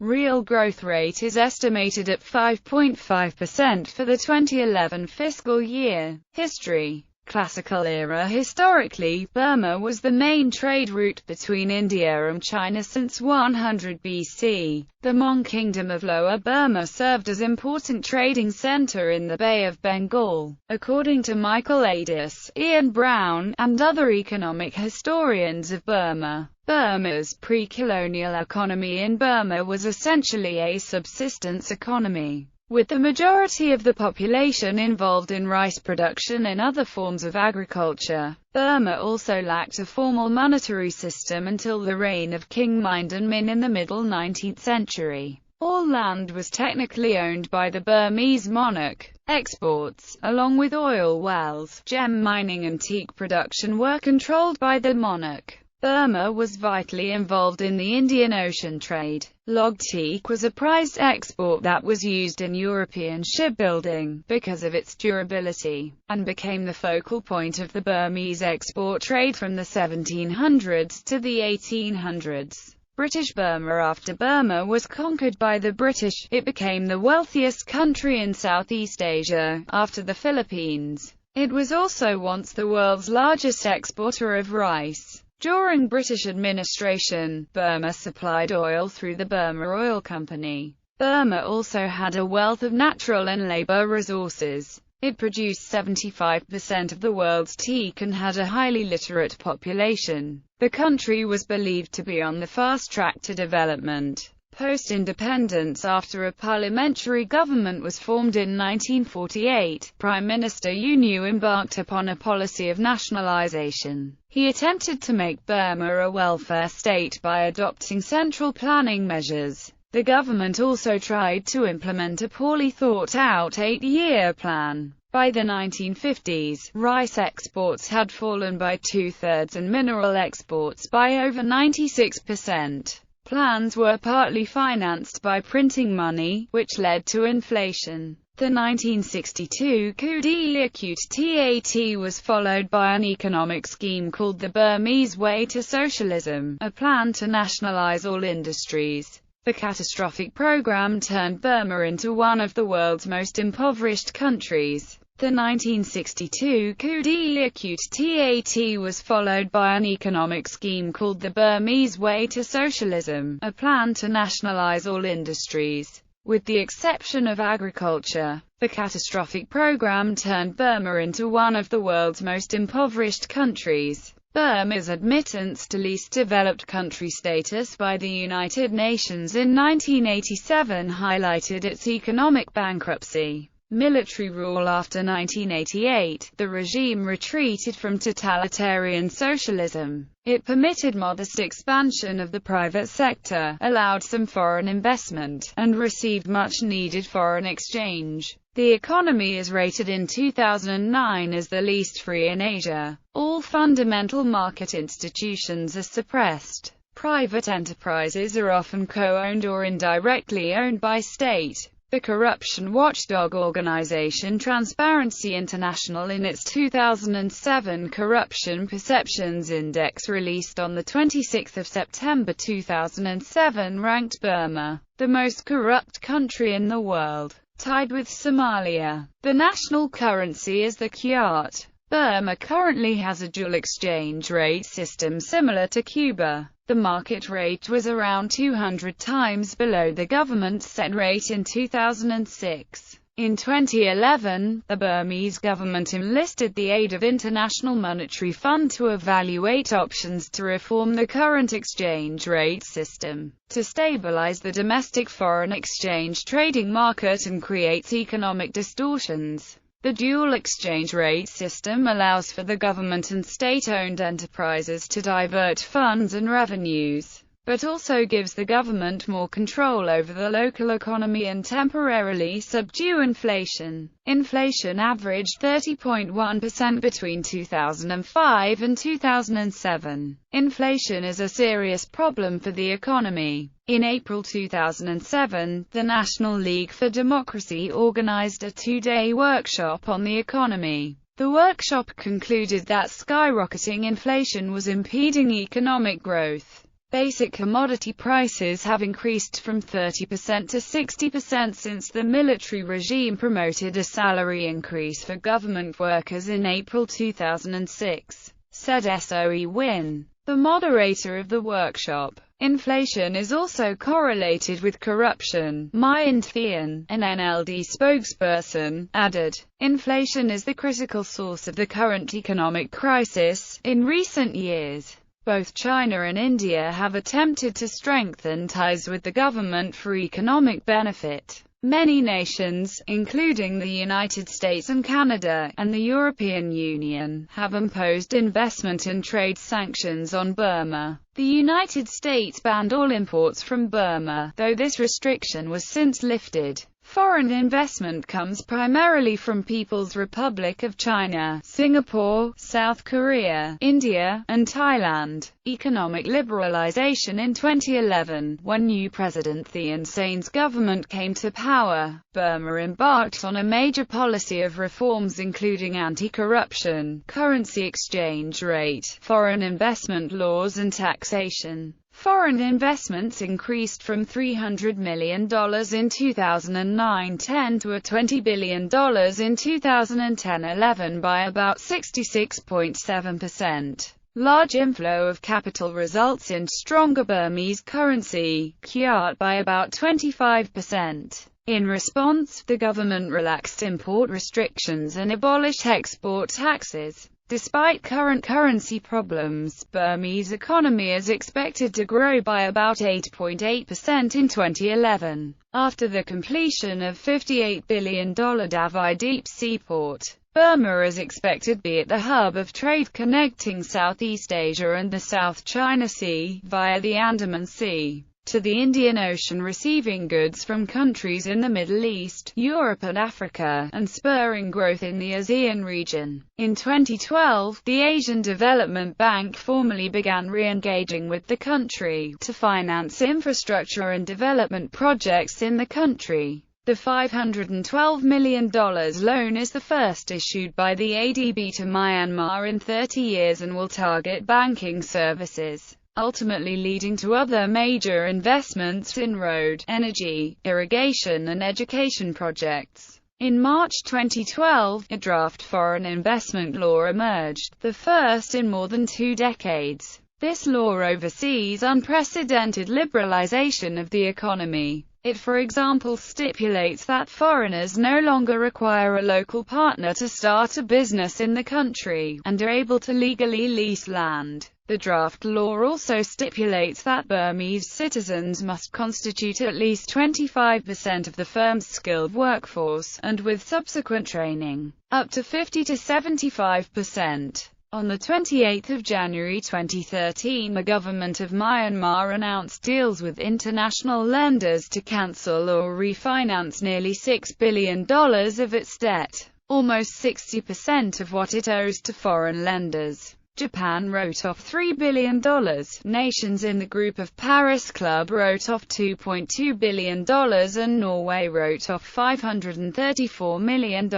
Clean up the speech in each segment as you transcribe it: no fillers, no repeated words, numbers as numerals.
Real growth rate is estimated at 5.5% for the 2011 fiscal year. History. Classical era. Historically, Burma was the main trade route between India and China since 100 BC. The Mon Kingdom of Lower Burma served as important trading center in the Bay of Bengal. According to Michael Adis, Ian Brown, and other economic historians of Burma, Burma's pre-colonial economy in Burma was essentially a subsistence economy, with the majority of the population involved in rice production and other forms of agriculture. Burma also lacked a formal monetary system until the reign of King Mindon Min in the middle 19th century. All land was technically owned by the Burmese monarch. Exports, along with oil wells, gem mining and teak production, were controlled by the monarch. Burma was vitally involved in the Indian Ocean trade. Logged teak was a prized export that was used in European shipbuilding, because of its durability, and became the focal point of the Burmese export trade from the 1700s to the 1800s. British Burma. After Burma was conquered by the British, it became the wealthiest country in Southeast Asia, after the Philippines. It was also once the world's largest exporter of rice. During British administration, Burma supplied oil through the Burma Oil Company. Burma also had a wealth of natural and labor resources. It produced 75% of the world's teak and had a highly literate population. The country was believed to be on the fast track to development. Post-independence, after a parliamentary government was formed in 1948, Prime Minister U Nu embarked upon a policy of nationalization. He attempted to make Burma a welfare state by adopting central planning measures. The government also tried to implement a poorly thought-out 8-year plan. By the 1950s, rice exports had fallen by 2/3 and mineral exports by over 96%. Plans were partly financed by printing money, which led to inflation. The 1962 coup d'état was followed by an economic scheme called the Burmese Way to Socialism, a plan to nationalize all industries. The catastrophic program turned Burma into one of the world's most impoverished countries. The 1962 coup d'état was followed by an economic scheme called the Burmese Way to Socialism, a plan to nationalize all industries, with the exception of agriculture. The catastrophic program turned Burma into one of the world's most impoverished countries. Burma's admittance to least developed country status by the United Nations in 1987 highlighted its economic bankruptcy. Military rule. After 1988, the regime retreated from totalitarian socialism. It permitted modest expansion of the private sector, allowed some foreign investment, and received much-needed foreign exchange. The economy is rated in 2009 as the least free in Asia. All fundamental market institutions are suppressed. Private enterprises are often co-owned or indirectly owned by state. The corruption watchdog organization Transparency International, in its 2007 Corruption Perceptions Index released on 26 September 2007, ranked Burma the most corrupt country in the world, tied with Somalia. The national currency is the kyat. Burma currently has a dual exchange rate system similar to Cuba. The market rate was around 200 times below the government-set rate in 2006. In 2011, the Burmese government enlisted the aid of International Monetary Fund to evaluate options to reform the current exchange rate system, to stabilize the domestic foreign exchange trading market and create economic distortions. The dual exchange rate system allows for the government and state-owned enterprises to divert funds and revenues, but also gives the government more control over the local economy and temporarily subdue inflation. Inflation averaged 30.1% between 2005 and 2007. Inflation is a serious problem for the economy. In April 2007, the National League for Democracy organized a 2-day workshop on the economy. The workshop concluded that skyrocketing inflation was impeding economic growth. Basic commodity prices have increased from 30% to 60% since the military regime promoted a salary increase for government workers in April 2006, said Soe Win, the moderator of the workshop. Inflation is also correlated with corruption, Myan Thian, an NLD spokesperson, added. Inflation is the critical source of the current economic crisis. In recent years, both China and India have attempted to strengthen ties with the government for economic benefit. Many nations, including the United States and Canada, and the European Union, have imposed investment and trade sanctions on Burma. The United States banned all imports from Burma, though this restriction was since lifted. Foreign investment comes primarily from People's Republic of China, Singapore, South Korea, India, and Thailand. Economic liberalization. In 2011, when new President Thein Sein's government came to power, Burma embarked on a major policy of reforms including anti-corruption, currency exchange rate, foreign investment laws and taxation. Foreign investments increased from $300 million in 2009-10 to $20 billion in 2010-11 by about 66.7%. Large inflow of capital results in stronger Burmese currency, kyat, by about 25%. In response, the government relaxed import restrictions and abolished export taxes. Despite current currency problems, Burmese economy is expected to grow by about 8.8% in 2011. After the completion of $58 billion Davai Deep Sea Port, Burma is expected to be at the hub of trade connecting Southeast Asia and the South China Sea, via the Andaman Sea, to the Indian Ocean, receiving goods from countries in the Middle East, Europe and Africa, and spurring growth in the ASEAN region. In 2012, the Asian Development Bank formally began re-engaging with the country, to finance infrastructure and development projects in the country. The $512 million loan is the first issued by the ADB to Myanmar in 30 years and will target banking services, ultimately leading to other major investments in road, energy, irrigation and education projects. In March 2012, a draft foreign investment law emerged, the first in more than 2 decades. This law oversees unprecedented liberalization of the economy. It, for example, stipulates that foreigners no longer require a local partner to start a business in the country, and are able to legally lease land. The draft law also stipulates that Burmese citizens must constitute at least 25% of the firm's skilled workforce, and with subsequent training, up to 50 to 75%. On 28 January 2013, the government of Myanmar announced deals with international lenders to cancel or refinance nearly $6 billion of its debt, almost 60% of what it owes to foreign lenders. Japan wrote off $3 billion. Nations in the Group of Paris Club wrote off $2.2 billion and Norway wrote off $534 million.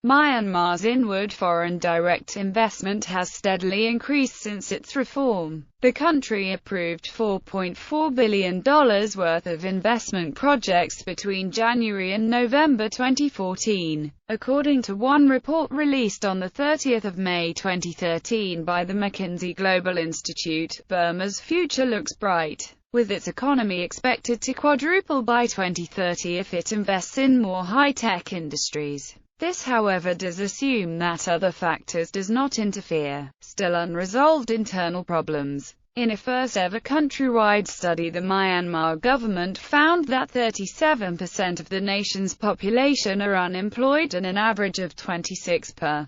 Myanmar's inward foreign direct investment has steadily increased since its reform. The country approved $4.4 billion worth of investment projects between January and November 2014, according to one report released on 30 May 2013 by the McKinsey Global Institute. Burma's future looks bright, with its economy expected to quadruple by 2030 if it invests in more high-tech industries. This, however, does assume that other factors does not interfere. Still unresolved internal problems. In a first-ever countrywide study, the Myanmar government found that 37% of the nation's population are unemployed and an average of 26%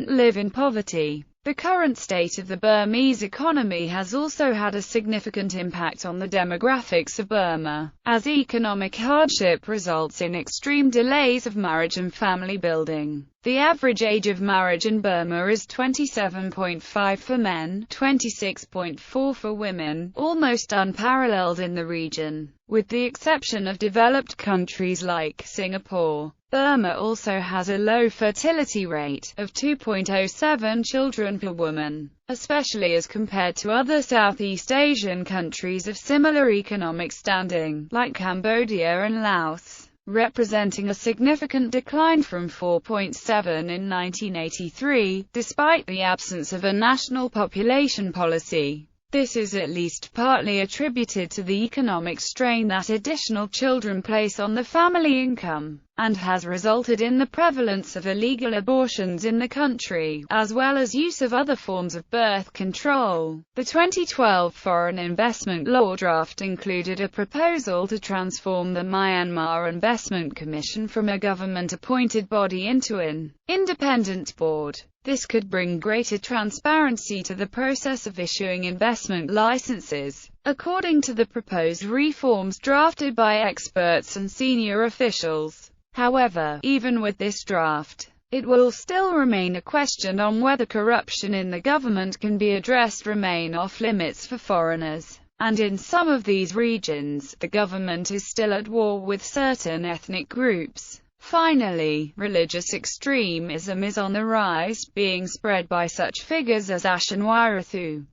live in poverty. The current state of the Burmese economy has also had a significant impact on the demographics of Burma, as economic hardship results in extreme delays of marriage and family building. The average age of marriage in Burma is 27.5 for men, 26.4 for women, almost unparalleled in the region, with the exception of developed countries like Singapore. Burma also has a low fertility rate of 2.07 children per woman, especially as compared to other Southeast Asian countries of similar economic standing, like Cambodia and Laos, representing a significant decline from 4.7 in 1983, despite the absence of a national population policy. This is at least partly attributed to the economic strain that additional children place on the family income, and has resulted in the prevalence of illegal abortions in the country, as well as use of other forms of birth control. The 2012 Foreign Investment Law draft included a proposal to transform the Myanmar Investment Commission from a government-appointed body into an independent board. This could bring greater transparency to the process of issuing investment licenses. According to the proposed reforms drafted by experts and senior officials. However, even with this draft, it will still remain a question on whether corruption in the government can be addressed remain off-limits for foreigners. And in some of these regions, the government is still at war with certain ethnic groups. Finally, religious extremism is on the rise, being spread by such figures as Ashan Warathu.